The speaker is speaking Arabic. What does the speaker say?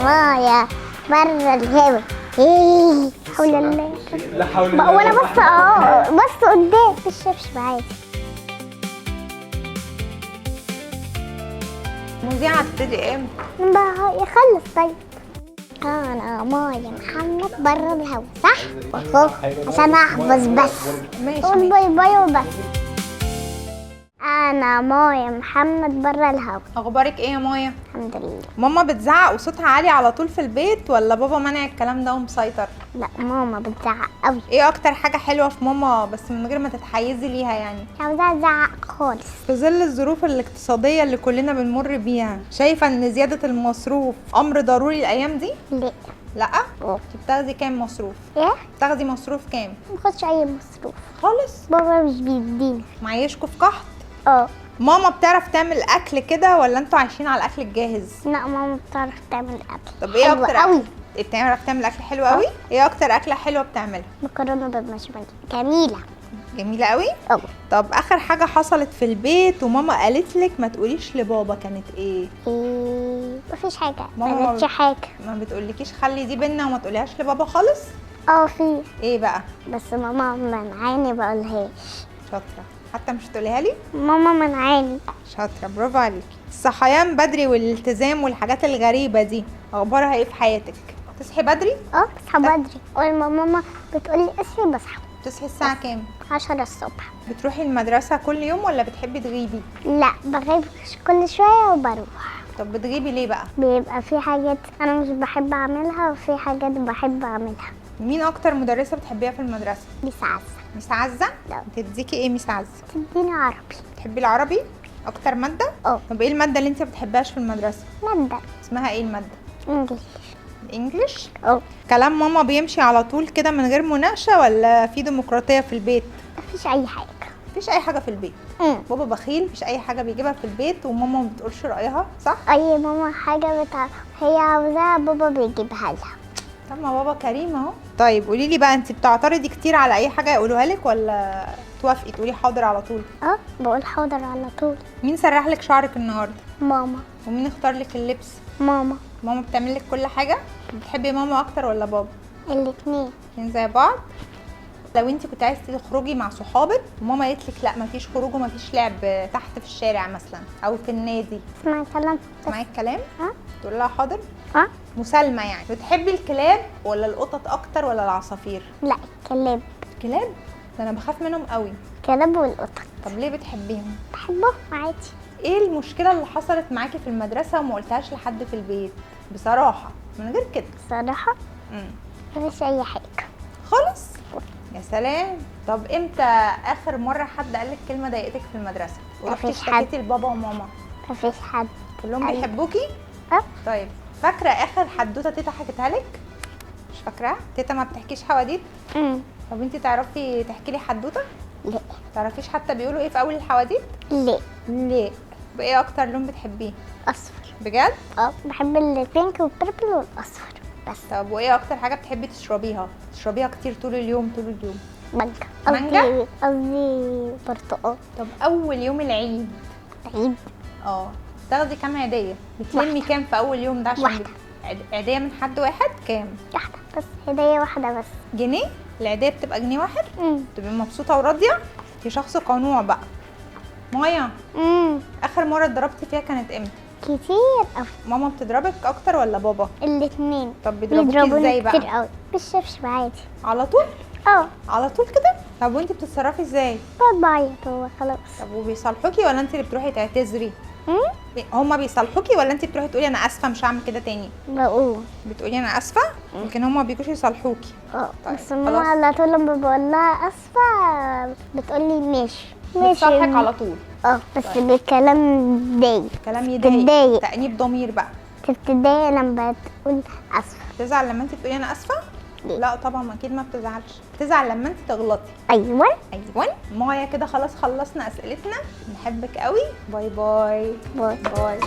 مايا بره الهوا. ايه حول الله. لا حول الله. وانا بص قدام في الشبشب عادي. المذيعة هتبتدي امتى؟ بقى يخلص طيب. انا مايا محمد بره الهوا صح؟ اهو عشان احفظ بس. ماشي قول باي باي وبس. انا مايا محمد بره الهوا. اخبارك ايه يا مايا؟ الحمد لله. ماما بتزعق وصوتها عالي على طول في البيت ولا بابا منع الكلام ده ومسيطر؟ لا ماما بتزعق قوي. ايه اكتر حاجة حلوة في ماما بس من غير ما تتحيزي ليها يعني؟ مش عاوزاها تزعق خالص. في ظل الظروف الاقتصادية اللي كلنا بنمر بيها، شايفة ان زيادة المصروف امر ضروري الايام دي؟ ليه؟ لا؟ اه. انت بتاخدي كام مصروف؟ ايه؟ بتاخدي مصروف كام؟ ماخدش اي مصروف. خالص؟ بابا مش بيدينا. معيشكوا في قحط؟ اه. ماما بتعرف تعمل اكل كده ولا انتوا عايشين على الاكل الجاهز؟ لا ماما بتعرف تعمل اكل. طب ايه حلو اكتر قوي. بتعرف تعمل اكل حلو قوي؟ ايه اكتر اكله حلوه بتعملها؟ مكرونه بالبشاميل جميله. جميله قوي. اه. طب اخر حاجه حصلت في البيت وماما قالت لك ما تقوليش لبابا كانت ايه؟ ايه مفيش حاجه. ماما ما قالتش حاجه. ما بتقولكيش خلي دي بينا وما تقوليهاش لبابا خالص؟ اه في. ايه بقى؟ بس ماما منعاني بقولهاش. شاطره. حتى مش تقوليها لي؟ ماما منعاني. شاطره برافو عليكي. الصحيان بدري والالتزام والحاجات الغريبه دي اخبارها ايه في حياتك؟ تصحي بدري؟ اه بصحى بدري. اول ما ماما بتقولي اصحي بصحى. تصحي الساعه كام؟ 10 الصبح. بتروحي المدرسه كل يوم ولا بتحبي تغيبي؟ لا بغيب كل شويه وبروح. طب بتغيبي ليه بقى؟ بيبقى في حاجات انا مش بحب اعملها وفي حاجات بحب اعملها. مين اكتر مدرسه بتحبيها في المدرسه؟ مش عارفه. مس عزه؟ لا. بتديكي ايه مس عزه؟ تديني عربي. بتحبي العربي اكتر ماده؟ اه. طب ايه الماده اللي انت ما بتحبهاش في المدرسه؟ مادة اسمها ايه الماده؟ انجليش. الانجليش. اه. كلام ماما بيمشي على طول كده من غير مناقشه ولا في ديمقراطيه في البيت؟ مفيش اي حاجه. مفيش اي حاجه في البيت. بابا بخيل، مفيش اي حاجه بيجيبها في البيت وماما ما بتقولش رايها صح؟ اي ماما حاجه هي عاوزاها بابا بيجيبها لها. طب ما بابا كريم اهو. طيب قولي لي بقى، انت بتعترضي كتير على اي حاجه يقولوها لك ولا توافقي تقولي حاضر على طول؟ اه بقول حاضر على طول. مين سرح لك شعرك النهارده؟ ماما. ومين اختار لك اللبس؟ ماما. ماما بتعمل لك كل حاجه؟ بتحبي ماما اكتر ولا بابا؟ الاتنين. الاتنين زي بعض. لو انت كنت عايزه تخرجي مع صحابك وماما قالت لك لا مفيش خروج ومفيش لعب تحت في الشارع مثلا او في النادي، اسمعي كلام. تسمعي الكلام؟ اه. تقول لها حاضر؟ اه. مسالمه يعني. بتحبي الكلاب ولا القطط اكتر ولا العصافير؟ لا الكلاب. الكلاب؟ ده انا بخاف منهم قوي. الكلاب والقطط طب ليه بتحبيهم؟ بحبهم عادي. ايه المشكله اللي حصلت معاكي في المدرسه وما قلتهاش لحد في البيت بصراحه من غير كده؟ صراحه امم مفيش اي حاجه خالص. يا سلام. طب امتى اخر مره حد قال لك كلمه ضايقتك في المدرسه ورحتي مفيش حد. اشتكيتي لبابا وماما؟ مفيش حد. كلهم أيوة. بيحبوكي؟ اه. طيب فاكره اخر حدوته تيتا حكيتها لك؟ مش فاكراها؟ تيتا ما بتحكيش حواديت؟ طب انتي تعرفي تحكي لي حدوته؟ لا. تعرفيش حتى بيقولوا ايه في اول الحواديت؟ لا. ليه؟ بايه اكتر لون بتحبيه؟ اصفر. بجد؟ اه بحب البينك والبيربل والاصفر بس. طب وايه اكتر حاجه بتحبي تشربيها كتير طول اليوم طول اليوم؟ مانجا. مانجا؟ قصدي برتقال. طب اول يوم العيد عيد. تاخدي كام عيديه؟ بتلمي واحدة. كام في اول يوم ده عشان واحدة. عيديه من حد واحد كام؟ واحده بس. هديه واحده بس. جنيه؟ العيديه بتبقى جنيه واحد؟ تبقي مبسوطه وراضيه؟ انتي شخص قنوع بقى. مايا اخر مره اتضربتي فيها كانت امتى؟ كتير أوي. ماما بتضربك اكتر ولا بابا؟ الاتنين. طب بيضربوكي ازاي بقى؟ كتير قوي بالشبشب عادي. على طول؟ اه. على طول كده؟ طب وانتي بتتصرفي ازاي؟ بقعد بعيط هو خلاص. طب وبيصالحوكي ولا انت اللي بتروحي تعتذري؟ هما بيصالحوكي ولا انت بتروحي تقولي انا اسفه مش هعمل كده تاني؟ بقول. بتقولي انا اسفه لكن هما ما بيجوش يصالحوكي. اه. طيب، بس ماما خلاص. على طول لما بقول لها اسفه بتقولي ماشي. بتصالحك على طول؟ اه بس بالكلام ضايق. كلام تتضايق. يضايق. تأنيب ضمير بقى. تتضايق لما تقول اسفه. بتزعل لما انت تقولي انا اسفه؟ ليه؟ لا طبعا اكيد ما بتزعلش. بتزعل لما انت تغلطي. ايوه. ايوه. مايا كده خلاص خلصنا اسئلتنا. نحبك قوي. باي باي. باي. باي.